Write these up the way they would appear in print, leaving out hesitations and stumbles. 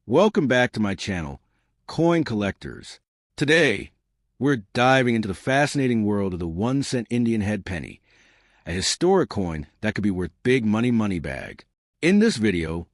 Welcome back to my channel, Coin Collectors. Today, we're diving into the fascinating world of the 1-cent Indian head penny, a historic coin that could be worth big money bag. In this video,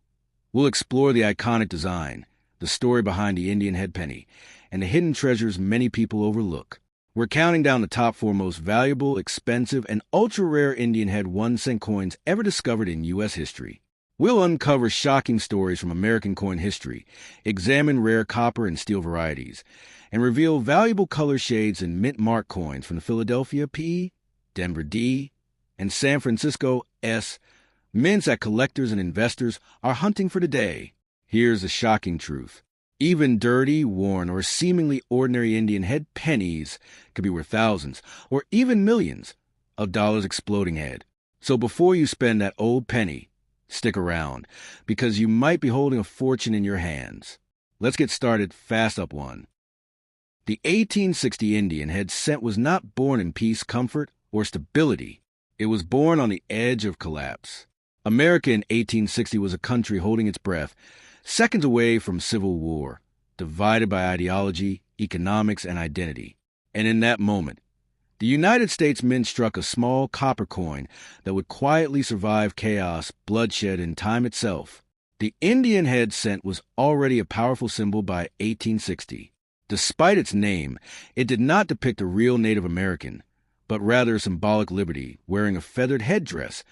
we'll explore the iconic design, the story behind the Indian head penny, and the hidden treasures many people overlook. We're counting down the top 4 most valuable, expensive, and ultra-rare Indian head 1-cent coins ever discovered in U.S. history. We'll uncover shocking stories from American coin history, examine rare copper and steel varieties, and reveal valuable color shades in mint mark coins from the Philadelphia P, Denver D, and San Francisco S, mints that collectors and investors are hunting for today. Here's the shocking truth. Even dirty, worn, or seemingly ordinary Indian head pennies could be worth thousands, or even millions, of dollars exploding head. So before you spend that old penny, stick around, because you might be holding a fortune in your hands. Let's get started fast up one. The 1860 Indian head cent was not born in peace, comfort, or stability. It was born on the edge of collapse. America in 1860 was a country holding its breath, seconds away from civil war, divided by ideology, economics, and identity. And in that moment, the United States Mint struck a small copper coin that would quietly survive chaos, bloodshed, and time itself. The Indian head cent was already a powerful symbol by 1860. Despite its name, it did not depict a real Native American, but rather a symbolic liberty, wearing a feathered headdress,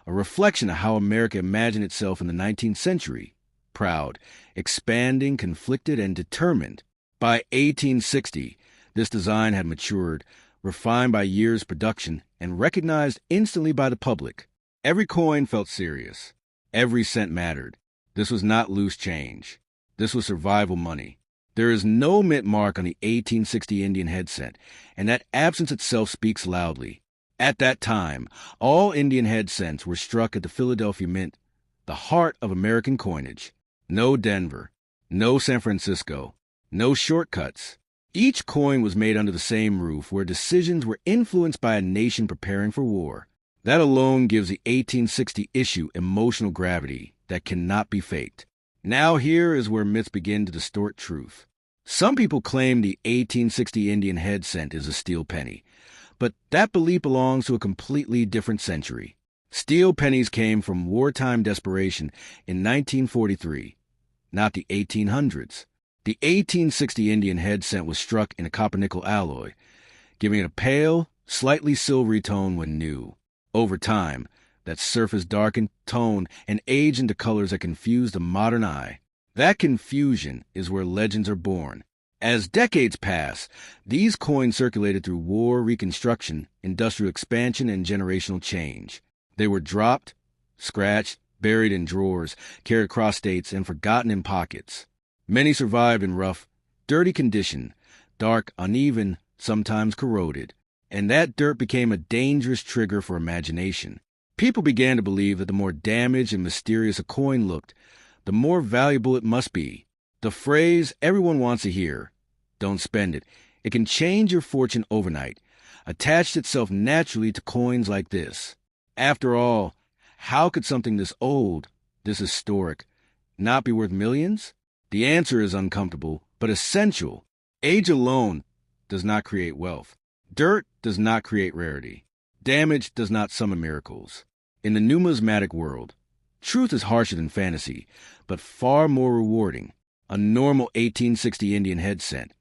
a reflection of how America imagined itself in the 19th century. Proud, expanding, conflicted, and determined. By 1860, this design had matured, refined by years' production, and recognized instantly by the public. Every coin felt serious. Every cent mattered. This was not loose change. This was survival money. There is no mint mark on the 1860 Indian head cent, and that absence itself speaks loudly. At that time, all Indian head cents were struck at the Philadelphia Mint, the heart of American coinage. No Denver, no San Francisco, no shortcuts. Each coin was made under the same roof, where decisions were influenced by a nation preparing for war. That alone gives the 1860 issue emotional gravity that cannot be faked. Now here is where myths begin to distort truth. Some people claim the 1860 Indian head cent is a steel penny, but that belief belongs to a completely different century. Steel pennies came from wartime desperation in 1943, not the 1800s. The 1860 Indian head cent was struck in a copper-nickel alloy, giving it a pale, slightly silvery tone when new. Over time, that surface darkened, toned, and aged into colors that confused the modern eye. That confusion is where legends are born. As decades pass, these coins circulated through war, reconstruction, industrial expansion, and generational change. They were dropped, scratched, buried in drawers, carried across states, and forgotten in pockets. Many survived in rough, dirty condition, dark, uneven, sometimes corroded. And that dirt became a dangerous trigger for imagination. People began to believe that the more damaged and mysterious a coin looked, the more valuable it must be. The phrase everyone wants to hear, "Don't spend it," it can change your fortune overnight, attached itself naturally to coins like this. After all, how could something this old, this historic, not be worth millions? The answer is uncomfortable, but essential. Age alone does not create wealth. Dirt does not create rarity. Damage does not summon miracles. In the numismatic world, truth is harsher than fantasy, but far more rewarding. A normal 1860 Indian head cent,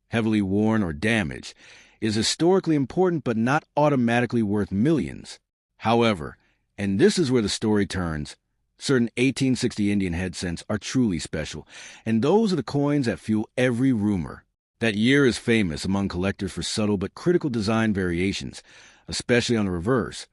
heavily worn or damaged, is historically important but not automatically worth millions. However, and this is where the story turns, certain 1860 Indian head cents are truly special, and those are the coins that fuel every rumor. That year is famous among collectors for subtle but critical design variations, especially on the reverse,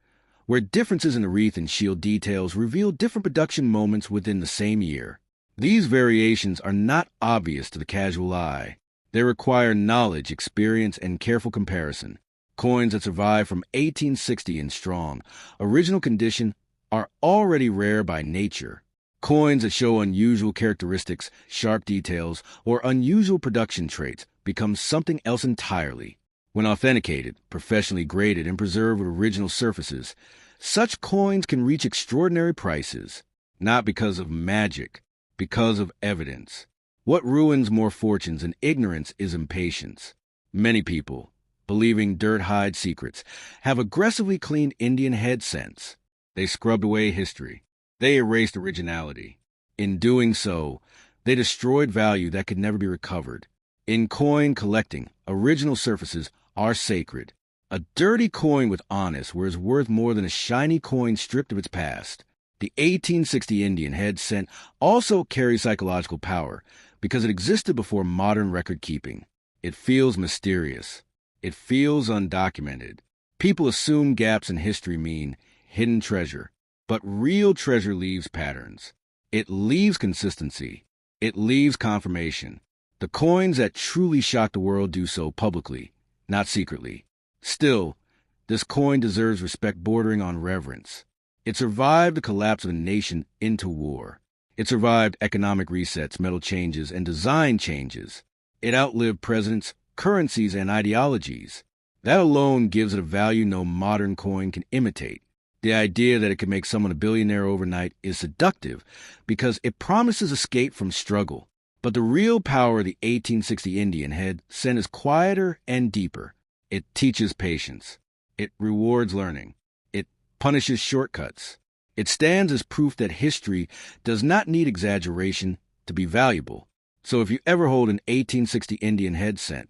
where differences in the wreath and shield details reveal different production moments within the same year. These variations are not obvious to the casual eye. They require knowledge, experience, and careful comparison. Coins that survive from 1860 in strong, original condition are already rare by nature. Coins that show unusual characteristics, sharp details, or unusual production traits become something else entirely. When authenticated, professionally graded, and preserved with original surfaces, such coins can reach extraordinary prices, not because of magic, because of evidence. What ruins more fortunes than ignorance is impatience. Many people, believing dirt hides secrets, have aggressively cleaned Indian head cents. They scrubbed away history. They erased originality. In doing so, they destroyed value that could never be recovered. In coin collecting, original surfaces are sacred. A dirty coin with honest is worth more than a shiny coin stripped of its past. The 1860 Indian head cent also carries psychological power because it existed before modern record keeping. It feels mysterious. It feels undocumented. People assume gaps in history mean hidden treasure, but real treasure leaves patterns. It leaves consistency. It leaves confirmation. The coins that truly shock the world do so publicly, not secretly. Still, this coin deserves respect bordering on reverence. It survived the collapse of a nation into war. It survived economic resets, metal changes, and design changes. It outlived presidents, currencies, and ideologies. That alone gives it a value no modern coin can imitate. The idea that it could make someone a billionaire overnight is seductive because it promises escape from struggle. But the real power of the 1860 Indian head cent is quieter and deeper. It teaches patience. It rewards learning. It punishes shortcuts. It stands as proof that history does not need exaggeration to be valuable. So if you ever hold an 1860 Indian head cent,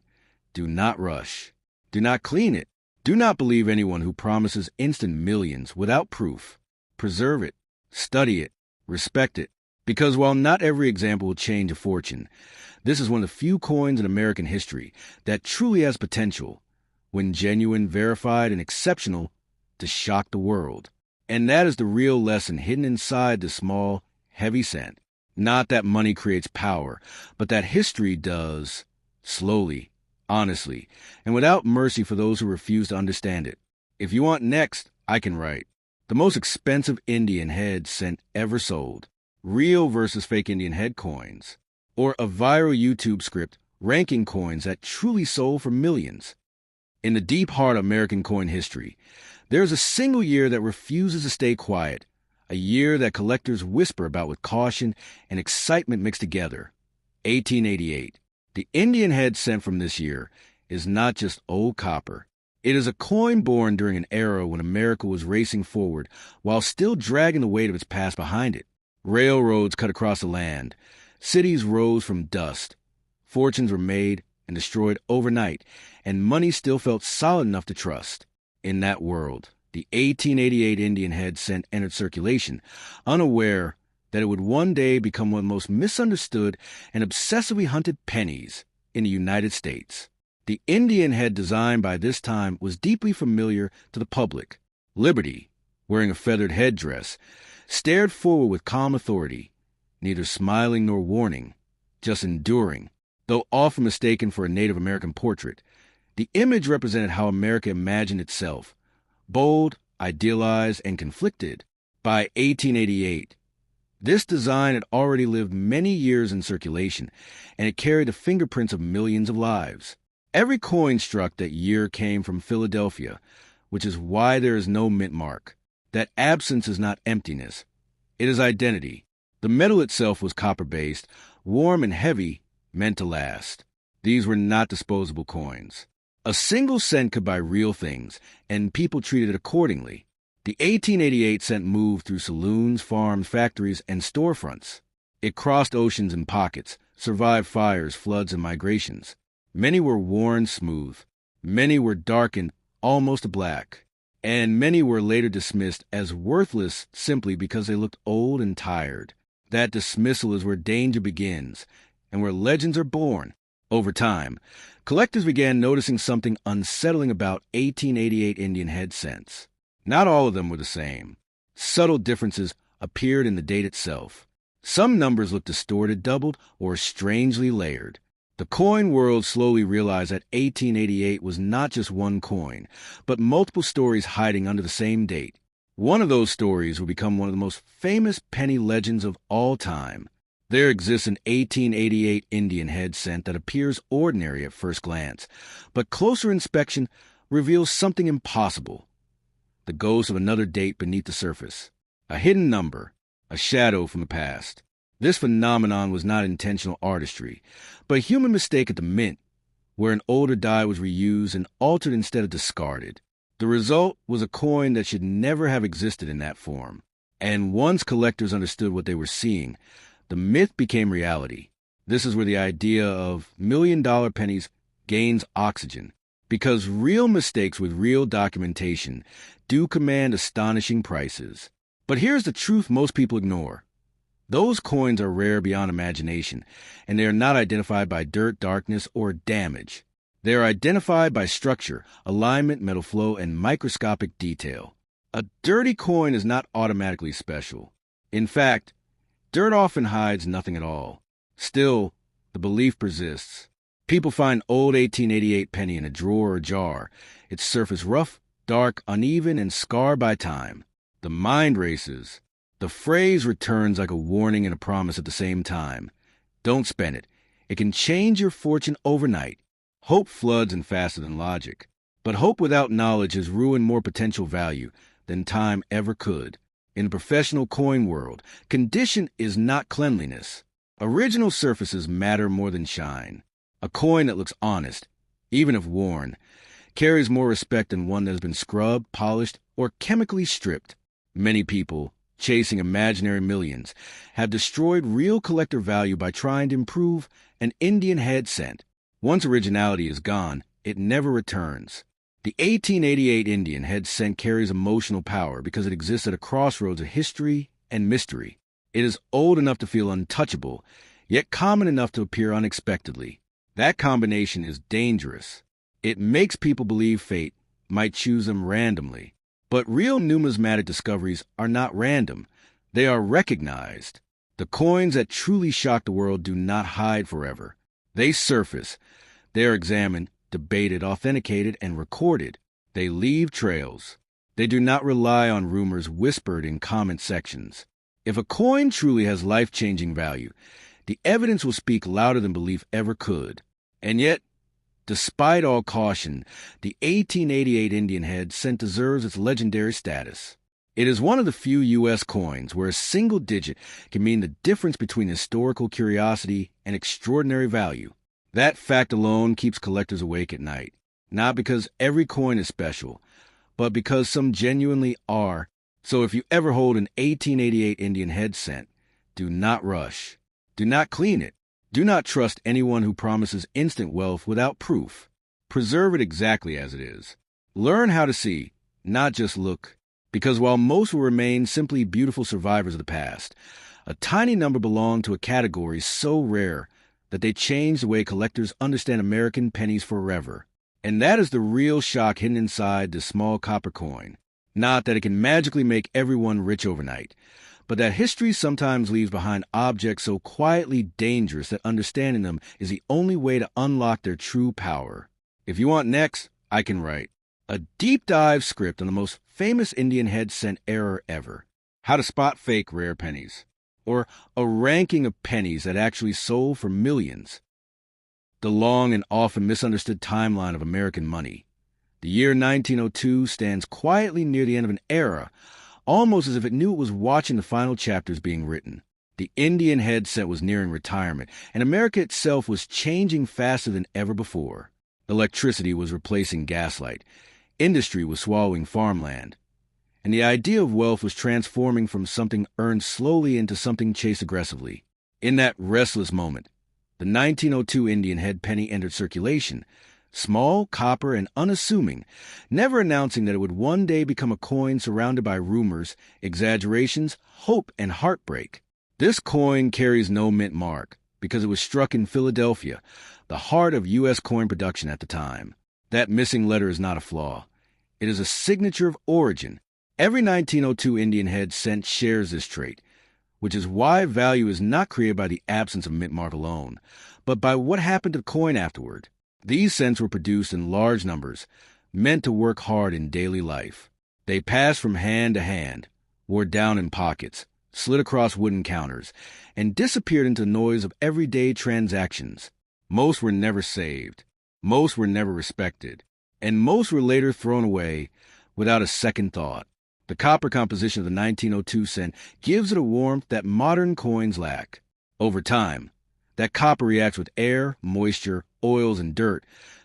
do not rush. Do not clean it. Do not believe anyone who promises instant millions without proof. Preserve it. Study it. Respect it. Because while not every example will change a fortune, this is one of the few coins in American history that truly has potential, when genuine, verified, and exceptional, to shock the world. And that is the real lesson hidden inside the small, heavy cent. Not that money creates power, but that history does, slowly, honestly, and without mercy for those who refuse to understand it. If you want next, I can write. The most expensive Indian head cent ever sold. Real versus fake Indian head coins. Or a viral YouTube script ranking coins that truly sold for millions. In the deep heart of American coin history, there is a single year that refuses to stay quiet. A year that collectors whisper about with caution and excitement mixed together. 1888. The Indian head cent from this year is not just old copper. It is a coin born during an era when America was racing forward while still dragging the weight of its past behind it. Railroads cut across the land. Cities rose from dust. Fortunes were made and destroyed overnight, and money still felt solid enough to trust. In that world, the 1888 Indian head cent entered circulation, unaware that it would one day become one of the most misunderstood and obsessively hunted pennies in the United States. The Indian head design by this time was deeply familiar to the public. Liberty, wearing a feathered headdress, stared forward with calm authority, neither smiling nor warning, just enduring. Though often mistaken for a Native American portrait, the image represented how America imagined itself, bold, idealized, and conflicted. By 1888, this design had already lived many years in circulation, and it carried the fingerprints of millions of lives. Every coin struck that year came from Philadelphia, which is why there is no mint mark. That absence is not emptiness. It is identity. The metal itself was copper-based, warm and heavy, meant to last. These were not disposable coins. A single cent could buy real things, and people treated it accordingly. The 1888 cent moved through saloons, farms, factories, and storefronts. It crossed oceans in pockets, survived fires, floods, and migrations. Many were worn smooth. Many were darkened almost black. And many were later dismissed as worthless simply because they looked old and tired. That dismissal is where danger begins, and where legends are born. Over time, collectors began noticing something unsettling about 1888 Indian head cents. Not all of them were the same. Subtle differences appeared in the date itself. Some numbers looked distorted, doubled, or strangely layered. The coin world slowly realized that 1888 was not just one coin, but multiple stories hiding under the same date. One of those stories would become one of the most famous penny legends of all time. There exists an 1888 Indian head cent that appears ordinary at first glance, but closer inspection reveals something impossible. The ghost of another date beneath the surface. A hidden number, a shadow from the past. This phenomenon was not intentional artistry, but a human mistake at the mint, where an older die was reused and altered instead of discarded. The result was a coin that should never have existed in that form. And once collectors understood what they were seeing, the myth became reality. This is where the idea of million-dollar pennies gains oxygen, because real mistakes with real documentation do command astonishing prices. But here's the truth most people ignore. Those coins are rare beyond imagination, and they are not identified by dirt, darkness, or damage. They are identified by structure, alignment, metal flow, and microscopic detail. A dirty coin is not automatically special. In fact, dirt often hides nothing at all. Still, the belief persists. People find old 1888 penny in a drawer or jar, its surface rough, dark, uneven, and scarred by time. The mind races. The phrase returns like a warning and a promise at the same time. Don't spend it. It can change your fortune overnight. Hope floods in faster than logic. But hope without knowledge has ruined more potential value than time ever could. In the professional coin world, condition is not cleanliness. Original surfaces matter more than shine. A coin that looks honest, even if worn, carries more respect than one that has been scrubbed, polished, or chemically stripped. Many people, chasing imaginary millions, have destroyed real collector value by trying to improve an Indian head cent. Once originality is gone, it never returns. The 1888 Indian head cent carries emotional power because it exists at a crossroads of history and mystery. It is old enough to feel untouchable, yet common enough to appear unexpectedly. That combination is dangerous. It makes people believe fate might choose them randomly. But real numismatic discoveries are not random. They are recognized. The coins that truly shock the world do not hide forever. They surface. They are examined, debated, authenticated, and recorded. They leave trails. They do not rely on rumors whispered in comment sections. If a coin truly has life-changing value, the evidence will speak louder than belief ever could. And yet, despite all caution, the 1888 Indian head cent deserves its legendary status. It is one of the few U.S. coins where a single digit can mean the difference between historical curiosity and extraordinary value. That fact alone keeps collectors awake at night, not because every coin is special, but because some genuinely are. So if you ever hold an 1888 Indian head cent, do not rush. Do not clean it. Do not trust anyone who promises instant wealth without proof. Preserve it exactly as it is. Learn how to see, not just look, because while most will remain simply beautiful survivors of the past, a tiny number belong to a category so rare that they change the way collectors understand American pennies forever. And that is the real shock hidden inside this small copper coin. Not that it can magically make everyone rich overnight, but that history sometimes leaves behind objects so quietly dangerous that understanding them is the only way to unlock their true power. If you want next, I can write a deep dive script on the most famous Indian head cent error ever, how to spot fake rare pennies, or a ranking of pennies that actually sold for millions. The long and often misunderstood timeline of American money. The year 1902 stands quietly near the end of an era, almost as if it knew it was watching the final chapters being written. The Indian head cent was nearing retirement, and America itself was changing faster than ever before. Electricity was replacing gaslight. Industry was swallowing farmland. And the idea of wealth was transforming from something earned slowly into something chased aggressively. In that restless moment, the 1902 Indian head penny entered circulation, small, copper, and unassuming, never announcing that it would one day become a coin surrounded by rumors, exaggerations, hope, and heartbreak. This coin carries no mint mark because it was struck in Philadelphia, the heart of U.S. coin production at the time. That missing letter is not a flaw. It is a signature of origin. Every 1902 Indian head cent shares this trait, which is why value is not created by the absence of mint mark alone, but by what happened to the coin afterward. These cents were produced in large numbers, meant to work hard in daily life. They passed from hand to hand, wore down in pockets, slid across wooden counters, and disappeared into the noise of everyday transactions. Most were never saved, most were never respected, and most were later thrown away without a second thought. The copper composition of the 1902 cent gives it a warmth that modern coins lack. Over time, that copper reacts with air, moisture, oils, and dirt,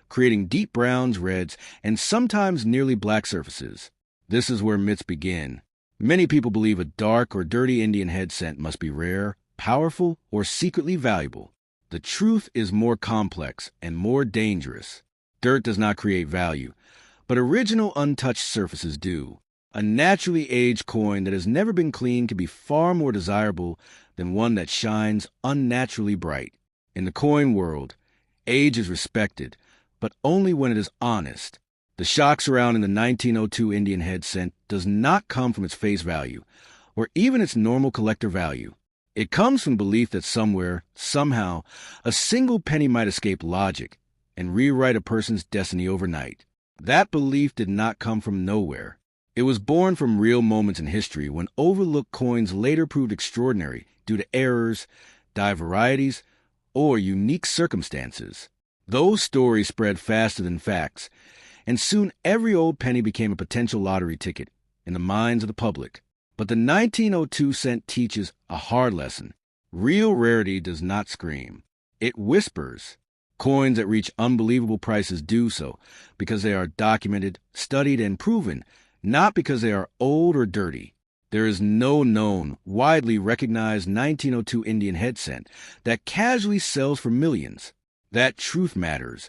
creating deep browns, reds, and sometimes nearly black surfaces. This is where myths begin. Many people believe a dark or dirty Indian head scent must be rare, powerful, or secretly valuable. The truth is more complex and more dangerous. Dirt does not create value, but original untouched surfaces do. A naturally aged coin that has never been cleaned can be far more desirable than one that shines unnaturally bright. In the coin world, age is respected, but only when it is honest. The shock surrounding the 1902 Indian head cent does not come from its face value, or even its normal collector value. It comes from belief that somewhere, somehow, a single penny might escape logic and rewrite a person's destiny overnight. That belief did not come from nowhere. It was born from real moments in history when overlooked coins later proved extraordinary due to errors, dye varieties, or unique circumstances. Those stories spread faster than facts, and soon every old penny became a potential lottery ticket in the minds of the public. But the 1902 cent teaches a hard lesson. Real rarity does not scream. It whispers. Coins that reach unbelievable prices do so because they are documented, studied, and proven, not because they are old or dirty. There is no known, widely recognized 1902 Indian head cent that casually sells for millions. That truth matters,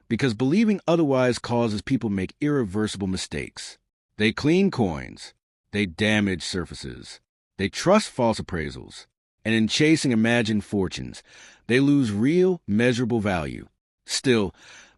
because believing otherwise causes people to make irreversible mistakes. They clean coins. They damage surfaces. They trust false appraisals. And in chasing imagined fortunes, they lose real, measurable value. Still,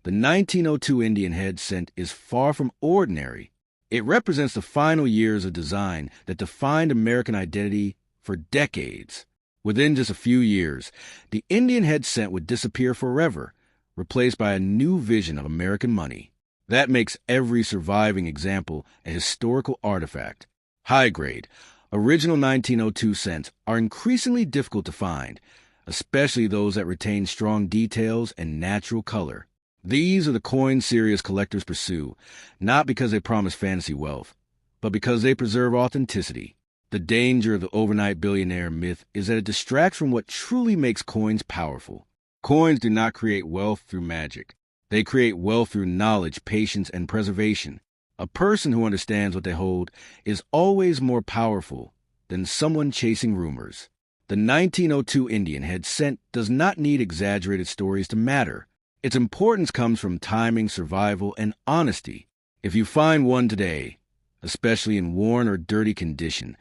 the 1902 Indian head cent is far from ordinary. It represents the final years of design that defined American identity for decades. Within just a few years, the Indian head cent would disappear forever, replaced by a new vision of American money. That makes every surviving example a historical artifact. High-grade, original 1902 cents are increasingly difficult to find, especially those that retain strong details and natural color. These are the coins serious collectors pursue, not because they promise fantasy wealth, but because they preserve authenticity. The danger of the overnight billionaire myth is that it distracts from what truly makes coins powerful. Coins do not create wealth through magic. They create wealth through knowledge, patience, and preservation. A person who understands what they hold is always more powerful than someone chasing rumors. The 1902 Indian head cent does not need exaggerated stories to matter. Its importance comes from timing, survival, and honesty. If you find one today, especially in worn or dirty condition,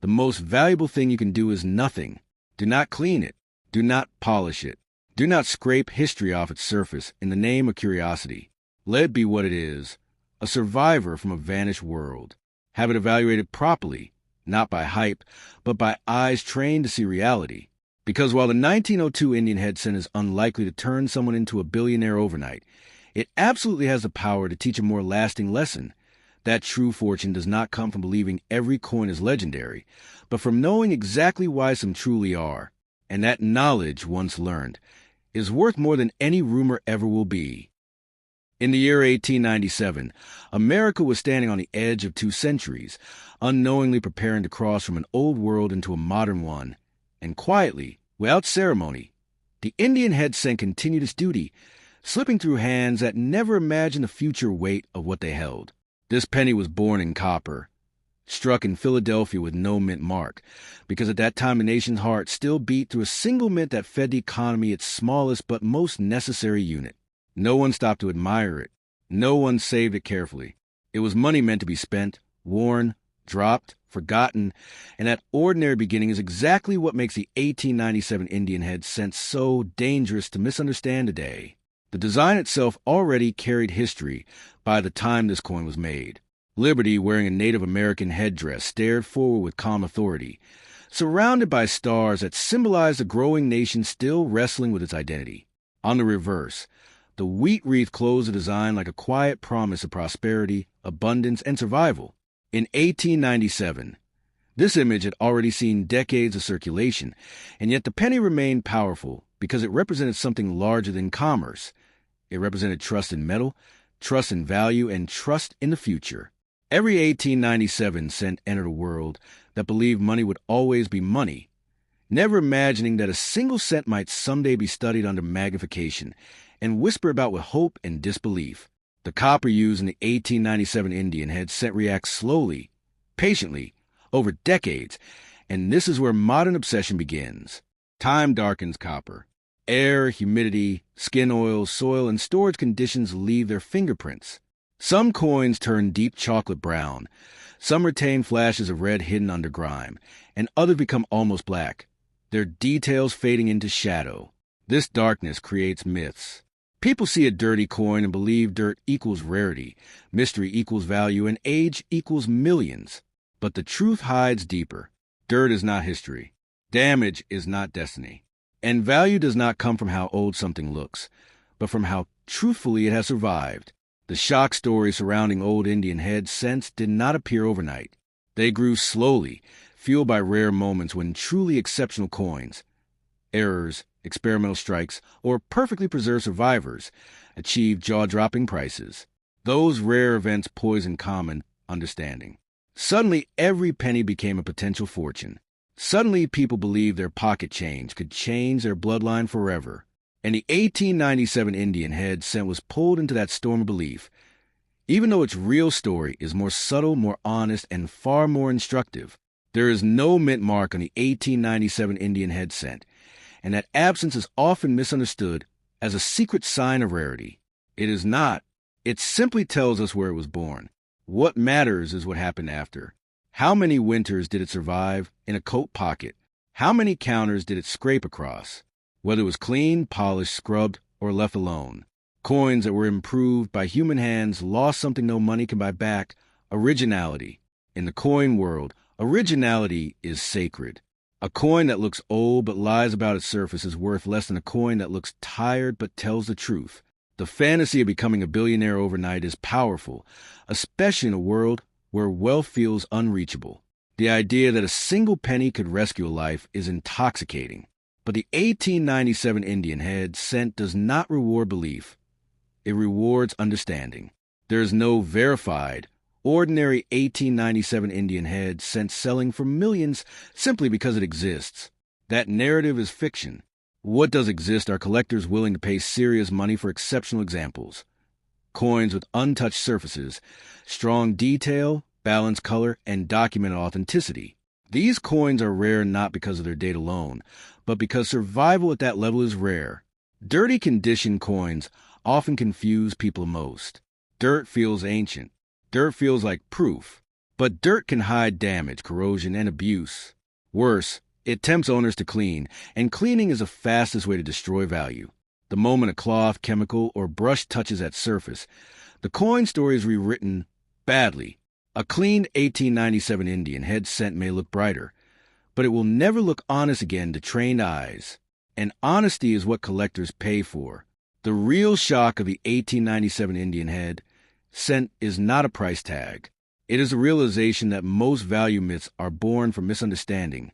the most valuable thing you can do is nothing. Do not clean it. Do not polish it. Do not scrape history off its surface in the name of curiosity. Let it be what it is, a survivor from a vanished world. Have it evaluated properly, not by hype, but by eyes trained to see reality. Because while the 1902 Indian head cent is unlikely to turn someone into a billionaire overnight, it absolutely has the power to teach a more lasting lesson. That true fortune does not come from believing every coin is legendary, but from knowing exactly why some truly are. And that knowledge, once learned, is worth more than any rumor ever will be. In the year 1897, America was standing on the edge of 2 centuries, unknowingly preparing to cross from an old world into a modern one. And quietly, without ceremony, the Indian head cent continued its duty, slipping through hands that never imagined the future weight of what they held. This penny was born in copper, struck in Philadelphia with no mint mark, because at that time the nation's heart still beat through a single mint that fed the economy, its smallest but most necessary unit. No one stopped to admire it. No one saved it carefully. It was money meant to be spent, worn, dropped, forgotten, and that ordinary beginning is exactly what makes the 1897 Indian head cent so dangerous to misunderstand today. The design itself already carried history by the time this coin was made. Liberty, wearing a Native American headdress, stared forward with calm authority, surrounded by stars that symbolized a growing nation still wrestling with its identity. On the reverse, the wheat wreath closed the design like a quiet promise of prosperity, abundance, and survival. In 1897, this image had already seen decades of circulation, and yet the penny remained powerful because it represented something larger than commerce. It represented trust in metal, trust in value, and trust in the future. Every 1897 cent entered a world that believed money would always be money, never imagining that a single cent might someday be studied under magnification and whispered about with hope and disbelief. The copper used in the 1897 Indian head cent reacts slowly, patiently, over decades, and this is where modern obsession begins. Time darkens copper. Air, humidity, skin oil, soil, and storage conditions leave their fingerprints. Some coins turn deep chocolate brown, some retain flashes of red hidden under grime, and others become almost black, their details fading into shadow. This darkness creates myths. People see a dirty coin and believe dirt equals rarity, mystery equals value, and age equals millions. But the truth hides deeper. Dirt is not history. Damage is not destiny. And value does not come from how old something looks, but from how truthfully it has survived. The shock stories surrounding old Indian head cents did not appear overnight. They grew slowly, fueled by rare moments when truly exceptional coins, errors, experimental strikes, or perfectly preserved survivors achieved jaw-dropping prices. Those rare events poisoned common understanding. Suddenly, every penny became a potential fortune. Suddenly, people believed their pocket change could change their bloodline forever. And the 1897 Indian head cent was pulled into that storm of belief, even though its real story is more subtle, more honest, and far more instructive. There is no mint mark on the 1897 Indian head cent, and that absence is often misunderstood as a secret sign of rarity. It is not. It simply tells us where it was born. What matters is what happened after. How many winters did it survive in a coat pocket? How many counters did it scrape across? Whether it was clean, polished, scrubbed, or left alone. Coins that were improved by human hands lost something no money can buy back: originality. In the coin world, originality is sacred. A coin that looks old but lies about its surface is worth less than a coin that looks tired but tells the truth. The fantasy of becoming a billionaire overnight is powerful, especially in a world where wealth feels unreachable. The idea that a single penny could rescue a life is intoxicating. But the 1897 Indian head cent does not reward belief. It rewards understanding. There is no verified, ordinary 1897 Indian head cent selling for millions simply because it exists. That narrative is fiction. What does exist are collectors willing to pay serious money for exceptional examples. Coins with untouched surfaces, strong detail, balanced color, and documented authenticity. These coins are rare not because of their date alone, but because survival at that level is rare. Dirty condition coins often confuse people most. Dirt feels ancient. Dirt feels like proof. But dirt can hide damage, corrosion, and abuse. Worse, it tempts owners to clean, and cleaning is the fastest way to destroy value. The moment a cloth, chemical, or brush touches that surface, the coin story is rewritten badly. A clean 1897 Indian head cent may look brighter, but it will never look honest again to trained eyes. And honesty is what collectors pay for. The real shock of the 1897 Indian head cent is not a price tag. It is a realization that most value myths are born from misunderstanding,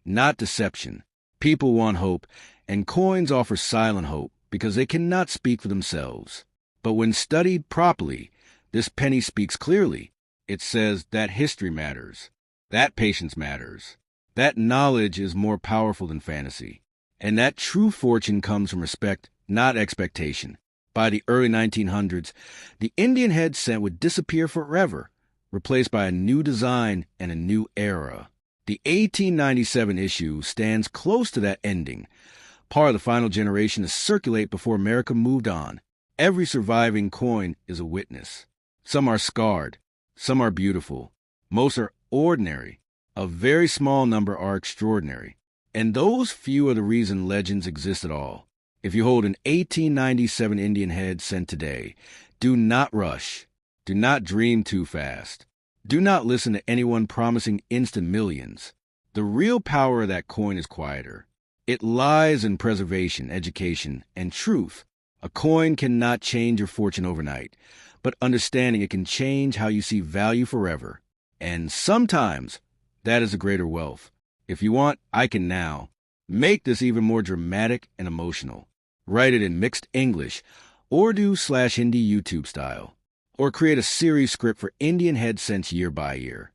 not deception. People want hope, and coins offer silent hope because they cannot speak for themselves. But when studied properly, this penny speaks clearly. It says that history matters, that patience matters, that knowledge is more powerful than fantasy, and that true fortune comes from respect, not expectation. By the early 1900s, the Indian head cent would disappear forever, replaced by a new design and a new era. The 1897 issue stands close to that ending, part of the final generation to circulate before America moved on. Every surviving coin is a witness. Some are scarred. Some are beautiful. Most are ordinary. A very small number are extraordinary. And those few are the reason legends exist at all. If you hold an 1897 Indian head cent today, do not rush. Do not dream too fast. Do not listen to anyone promising instant millions. The real power of that coin is quieter. It lies in preservation, education, and truth. A coin cannot change your fortune overnight, but understanding it can change how you see value forever. And sometimes that is a greater wealth. If you want, I can now make this even more dramatic and emotional. Write it in mixed English, Urdu/Hindi YouTube style, or create a series script for Indian head cents year by year.